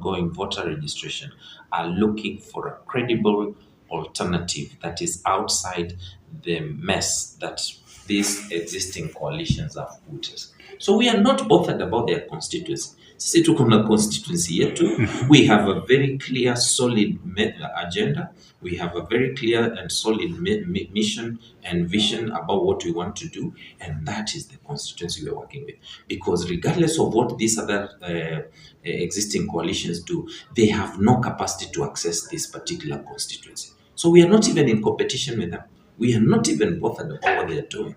undergoing voter registration are looking for a credible alternative that is outside the mess that these existing coalitions have put us. So we are not bothered about their constituency. Sisi tuko na constituency yetu. We have a very clear, solid agenda. We have a very clear and solid mission and vision about what we want to do, and that is the constituency we are working with. Because regardless of what these other existing coalitions do, they have no capacity to access this particular constituency. So we are not even in competition with them. We are not even bothered about what they are doing.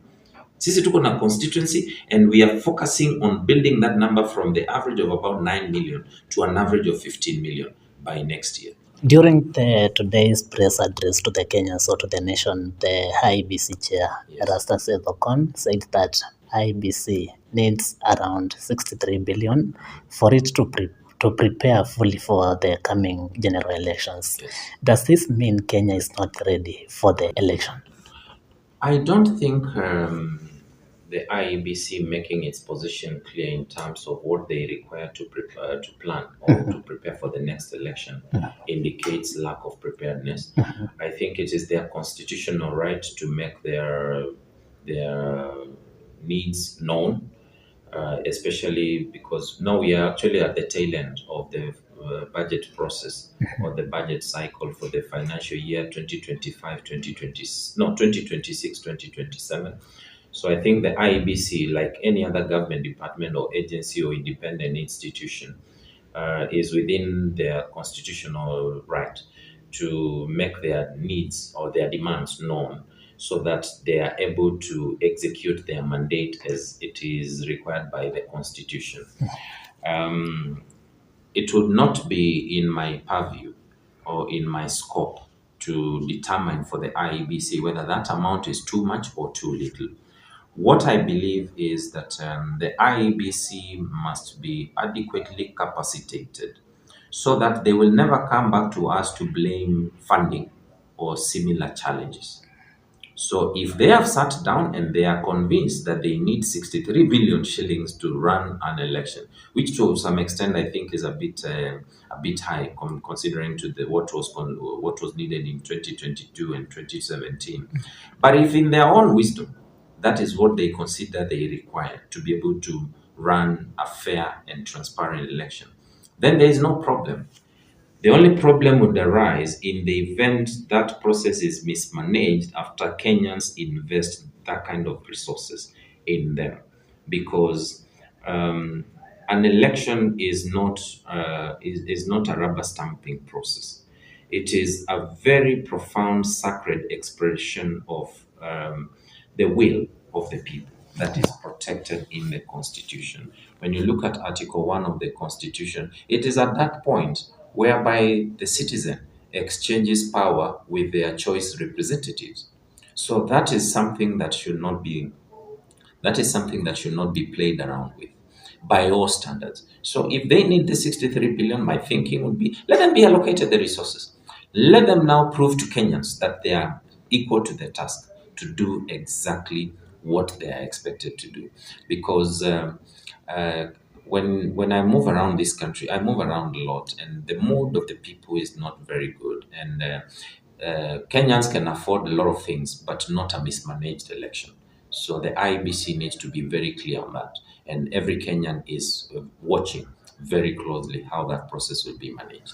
Sisi tuko na constituency, and we are focusing on building that number from the average of about 9 million to an average of 15 million by next year. During today's press address to the Kenyans or to the nation, the IEBC chair, Erastus Ethekon, said that IEBC needs around 63 billion for it to prepare fully for the coming general elections. Yes. Does this mean Kenya is not ready for the election? I don't think the IEBC making its position clear in terms of what they require to prepare, to plan or to prepare for the next election indicates lack of preparedness. I think it is their constitutional right to make their needs known, especially because now we are actually at the tail end of the budget process or the budget cycle for the financial year 2026-2027. So I think the IEBC, like any other government department or agency or independent institution, is within their constitutional right to make their needs or their demands known, so that they are able to execute their mandate as it is required by the Constitution. It would not be in my purview or in my scope to determine for the IEBC whether that amount is too much or too little. What I believe is that the IEBC must be adequately capacitated so that they will never come back to us to blame funding or similar challenges. So if they have sat down and they are convinced that they need 63 billion shillings to run an election, which to some extent I think is a bit high considering to what was needed in 2022 and 2017. But if in their own wisdom, that is what they consider they require to be able to run a fair and transparent election, then there is no problem. The only problem would arise in the event that process is mismanaged after Kenyans invest that kind of resources in them, because an election is not a rubber stamping process. It is a very profound, sacred expression of the will of the people that is protected in the Constitution. When you look at Article 1 of the Constitution, it is at that point whereby the citizen exchanges power with their choice representatives. So that is something that should not be played around with by all standards. So if they need the 63 billion, my thinking would be, let them be allocated the resources. Let them now prove to Kenyans that they are equal to the task to do exactly what they are expected to do. Because when I move around this country, I move around a lot, and the mood of the people is not very good. And Kenyans can afford a lot of things, but not a mismanaged election. So the IEBC needs to be very clear on that, and every Kenyan is watching very closely how that process will be managed.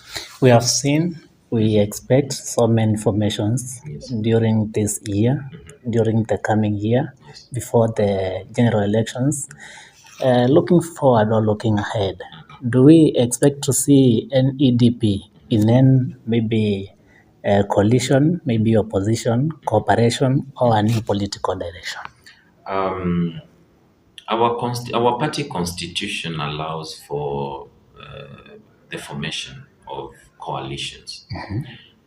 We expect so many informations during this year, during the coming year, before the general elections. Looking forward or looking ahead, do we expect to see an EDP in maybe a coalition, maybe opposition, cooperation, or a new political direction? Our party constitution allows for the formation of coalitions.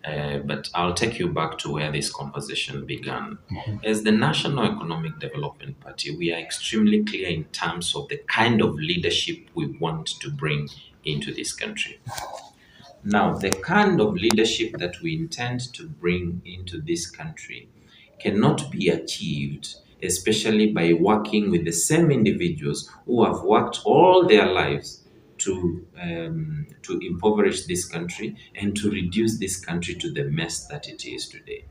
But I'll take you back to where this conversation began. As the National Economic Development Party, we are extremely clear in terms of the kind of leadership we want to bring into this country. Now, the kind of leadership that we intend to bring into this country cannot be achieved, especially by working with the same individuals who have worked all their lives to impoverish this country and to reduce this country to the mess that it is today.